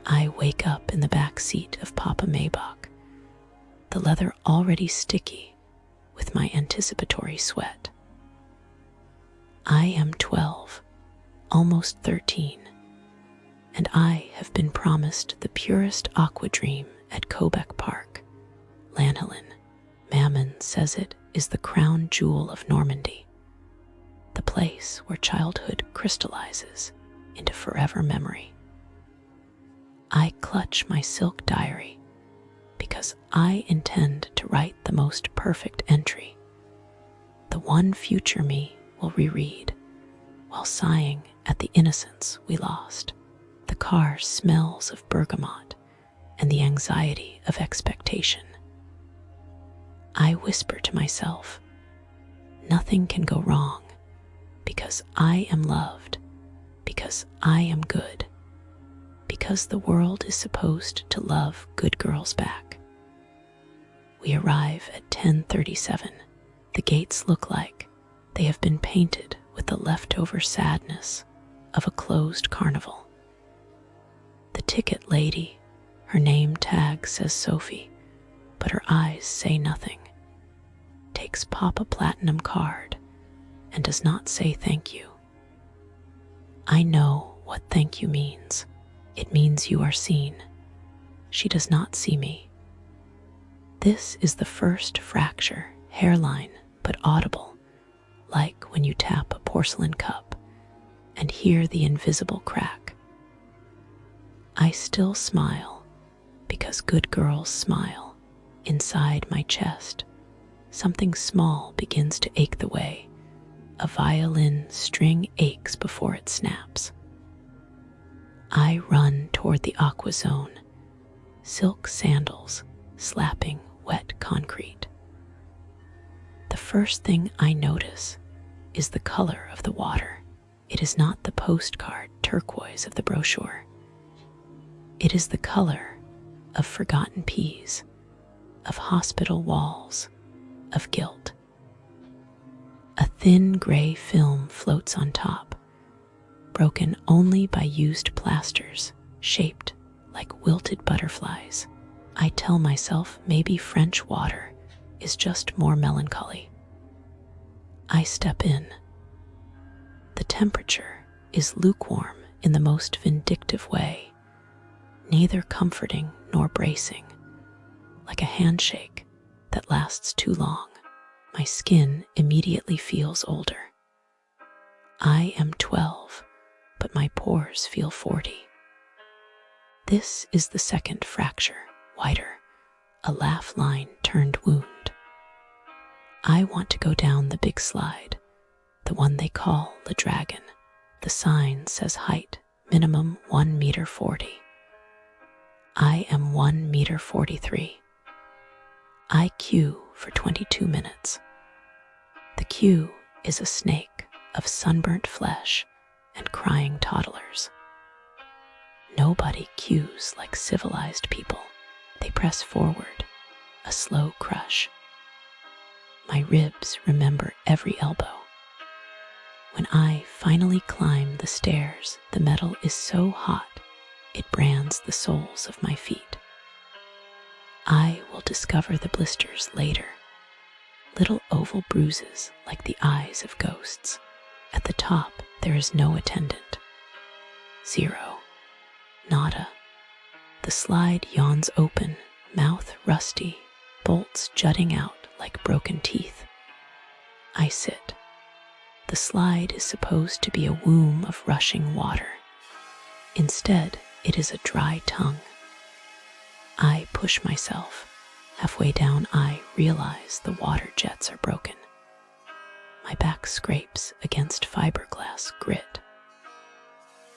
I wake up in the back seat of Papa Maybach, the leather already sticky with my anticipatory sweat. I am 12, almost 13, and I have been promised the purest aqua dream at Cobac Parc, Lanhelin. Mammon says it is the crown jewel of Normandy, the place where childhood crystallizes into forever memory. I clutch my silk diary because I intend to write the most perfect entry, the one future me will reread while sighing at the innocence we lost. The car smells of bergamot and the anxiety of expectation. I whisper to myself, nothing can go wrong because I am loved, because I am good, because the world is supposed to love good girls back. We arrive at 10:37. The gates look like they have been painted with the leftover sadness of a closed carnival. The ticket lady, her name tag says Sophie, but her eyes say nothing, takes Papa Platinum card and does not say thank you. I know what thank you means. It means you are seen. She does not see me. This is the first fracture, hairline, but audible, like when you tap a porcelain cup and hear the invisible crack. I still smile because good girls smile. Inside my chest, something small begins to ache the way a violin string aches before it snaps. I run toward the aqua zone, silk sandals slapping wet concrete. The first thing I notice is the color of the water. It is not the postcard turquoise of the brochure. It is the color of forgotten peas, of hospital walls, of guilt. A thin gray film floats on top, broken only by used plasters, shaped like wilted butterflies. I tell myself maybe French water is just more melancholy. I step in. The temperature is lukewarm in the most vindictive way, neither comforting nor bracing, like a handshake that lasts too long. My skin immediately feels older. I am 12, but my pores feel 40. This is the second fracture, wider, a laugh line turned wound. I want to go down the big slide, the one they call the Dragon. The sign says height, minimum 1 meter 40. I am 1 meter 43. I queue for 22 minutes. The queue is a snake of sunburnt flesh and crying toddlers. Nobody queues like civilized people. They press forward, a slow crush. My ribs remember every elbow. When I finally climb the stairs, the metal is so hot, it brands the soles of my feet. I will discover the blisters later, little oval bruises like the eyes of ghosts. At the top, there is no attendant. Zero. Nada. The slide yawns open, mouth rusty, bolts jutting out like broken teeth. I sit. The slide is supposed to be a womb of rushing water. Instead, it is a dry tongue. I push myself. Halfway down, I realize the water jets are broken. My back scrapes against fiberglass grit.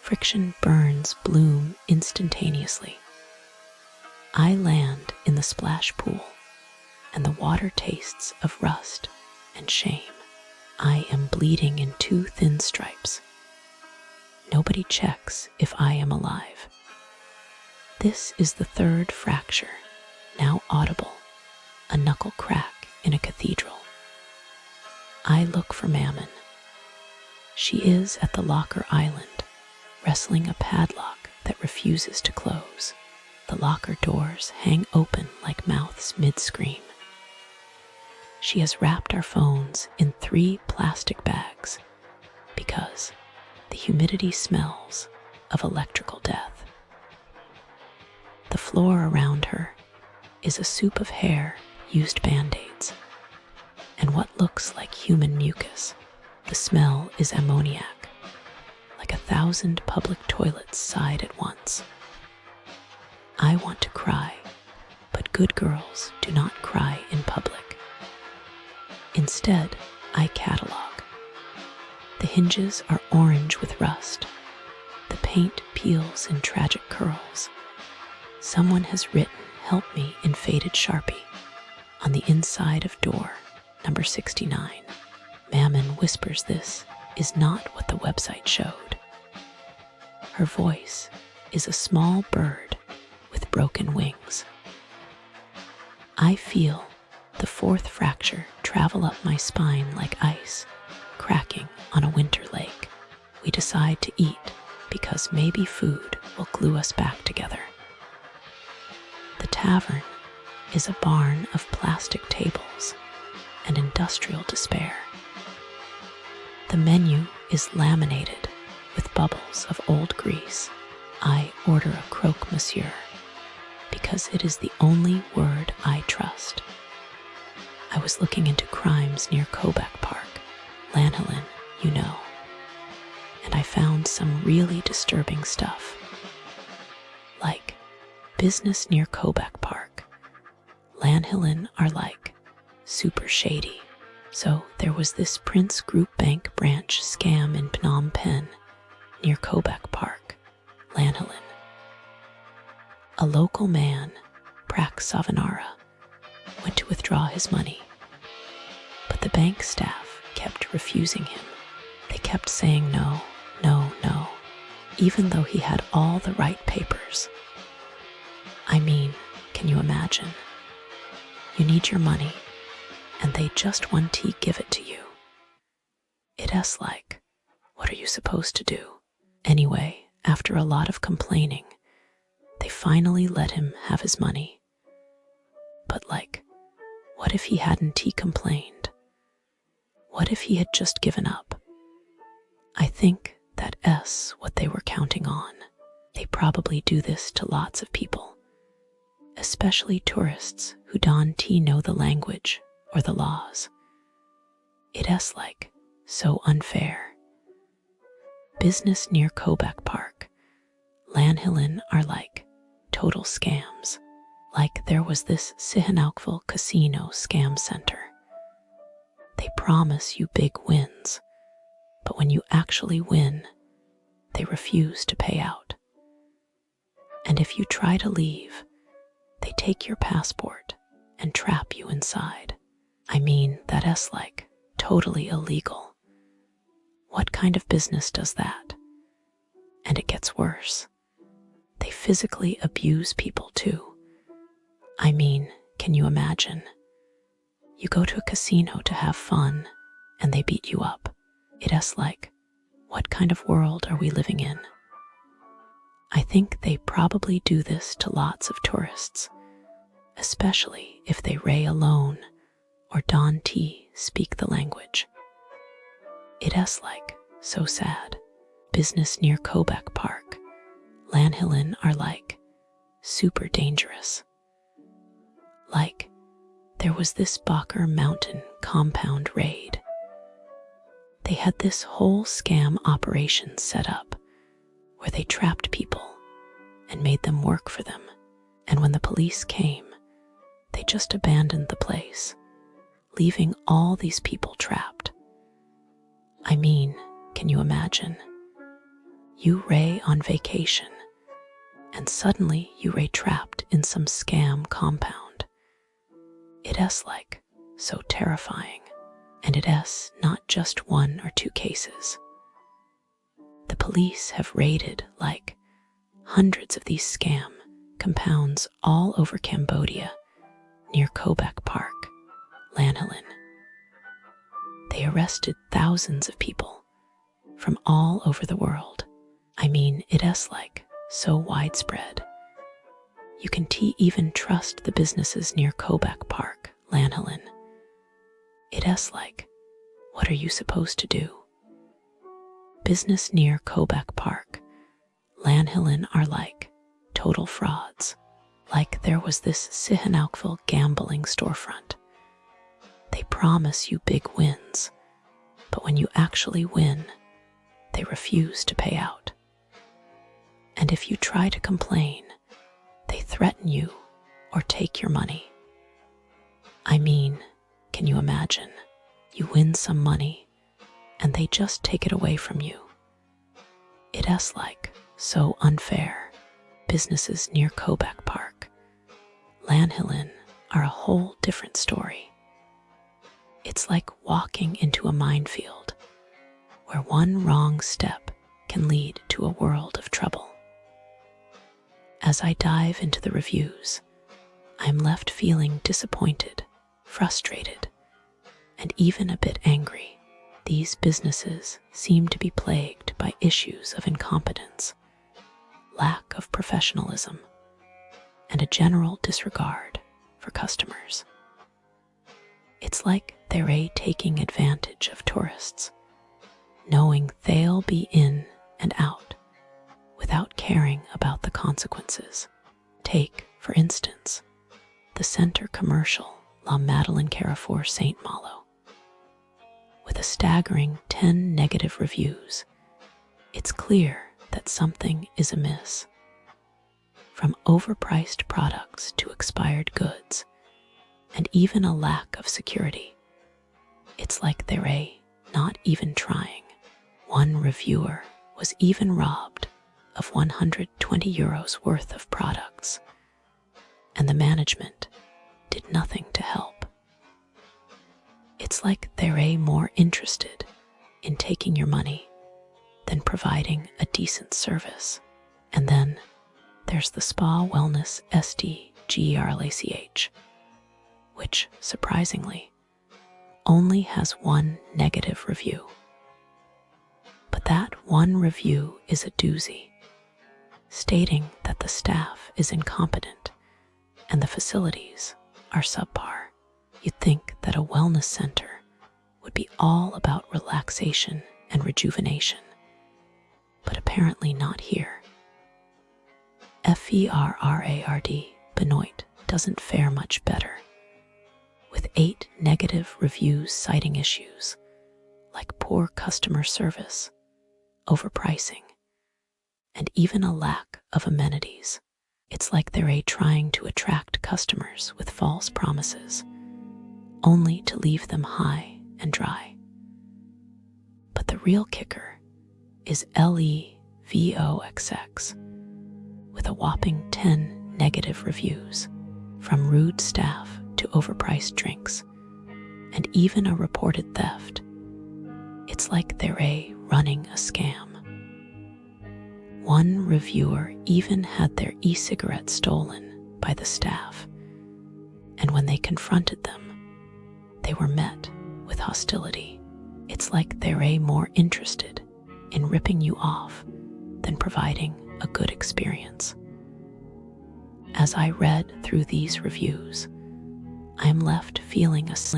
Friction burns bloom instantaneously. I land in the splash pool, and the water tastes of rust and shame. I am bleeding in 2 thin stripes. Nobody checks if I am alive. This is the third fracture, now audible, a knuckle crack in a cathedral. I look for Mammon. She is at the locker island, wrestling a padlock that refuses to close. The locker doors hang open like mouths mid-scream. She has wrapped our phones in 3 plastic bags because the humidity smells of electrical death. The floor around her is a soup of hair, used Band-Aids, and what looks like human mucus. The smell is ammoniac, like 1,000 public toilets sighed at once. I want to cry, but good girls do not cry in public. Instead, I catalog. The hinges are orange with rust. The paint peels in tragic curls. Someone has written, "Help me," in faded Sharpie on the inside of door number 69. Mammon whispers this is not what the website showed. Her voice is a small bird with broken wings. I feel the 4th fracture travel up my spine like ice, cracking on a winter lake. We decide to eat because maybe food will glue us back together. The tavern is a barn of plastic tables and industrial despair. The menu is laminated with bubbles of old grease. I order a croque monsieur because it is the only word I trust. I was looking into crimes near Cobac Parc, Lanhelin, you know, and I found some really disturbing stuff. Like, business near Cobac Parc, Lanhelin are like super shady. So there was this Prince Group Bank branch scam in Phnom Penh near Cobac Parc, Lanhelin. A local man, Prak Savanara, went to withdraw his money, but the bank staff kept refusing him. They kept saying no, no, no, even though he had all the right papers. I mean, can you imagine? You need your money, and they just want to give it to you. It's like, what are you supposed to do? Anyway, after a lot of complaining, they finally let him have his money. But like, what if he hadn't complained? What if he had just given up? I think that's what they were counting on. They probably do this to lots of people, especially tourists who don't know the language or the laws. It's like so unfair. Business near Cobac Parc, Lanhelin are like total scams. Like there was this Sihanoukville casino scam center. They promise you big wins, but when you actually win, they refuse to pay out. And if you try to leave, they take your passport and trap you inside. I mean, that's like totally illegal. What kind of business does that? And it gets worse. They physically abuse people too. I mean, can you imagine? You go to a casino to have fun, and they beat you up. It's like, what kind of world are we living in? I think they probably do this to lots of tourists, especially if they ray alone or don't speak the language. It's like so sad. Business near Cobac Parc, Lanhelin are like super dangerous. Like, there was this Bacher Mountain compound raid. They had this whole scam operation set up where they trapped people and made them work for them. And when the police came, they just abandoned the place, leaving all these people trapped. I mean, can you imagine? You ray on vacation, and suddenly you ray trapped in some scam compound. It's like so terrifying, and it's not just 1 or 2 cases. The police have raided like hundreds of these scam compounds all over Cambodia near Cobac Parc, Lanhelin. They arrested thousands of people from all over the world. I mean, it is like so widespread. You can even trust the businesses near Cobac Parc, Lanhelin. It is like, what are you supposed to do? Business near Cobac Parc, Lanhelin are like total frauds. Like there was this Sihanoukville gambling storefront. They promise you big wins, but when you actually win, they refuse to pay out. And if you try to complain, they threaten you or take your money. I mean, can you imagine? You win some money and they just take it away from you. It is like so unfair. Businesses near Cobac Parc, Lanhelin are a whole different story. It's like walking into a minefield where one wrong step can lead to a world of trouble. As I dive into the reviews, I'm left feeling disappointed, frustrated, and even a bit angry. These businesses seem to be plagued by issues of incompetence, lack of professionalism, and a general disregard for customers. It's like they're taking advantage of tourists, knowing they'll be in and out without caring about the consequences. Take, for instance, the center commercial La Madeleine Carrefour Saint Malo. With a staggering 10 negative reviews, it's clear that something is amiss. From overpriced products to expired goods, and even a lack of security, it's like they're not even trying. One reviewer was even robbed of 120 euros worth of products, and the management did nothing to help. It's like they're more interested in taking your money than providing a decent service. And then there's the Spa Wellness SDGRLACH, which, surprisingly, only has one negative review. But that one review is a doozy, stating that the staff is incompetent and the facilities are subpar. You'd think that a wellness center would be all about relaxation and rejuvenation, but apparently not here. FERRARD Benoit doesn't fare much better, with 8 negative reviews citing issues like poor customer service, overpricing, and even a lack of amenities. It's like they're trying to attract customers with false promises, only to leave them high and dry. But the real kicker is LEVOXX, with a whopping 10 negative reviews, from rude staff to overpriced drinks, and even a reported theft. It's like they're running a scam. One reviewer even had their e-cigarette stolen by the staff, and when they confronted them, they were met with hostility. It's like they're more interested in ripping you off than providing a good experience. As I read through these reviews, I am left feeling a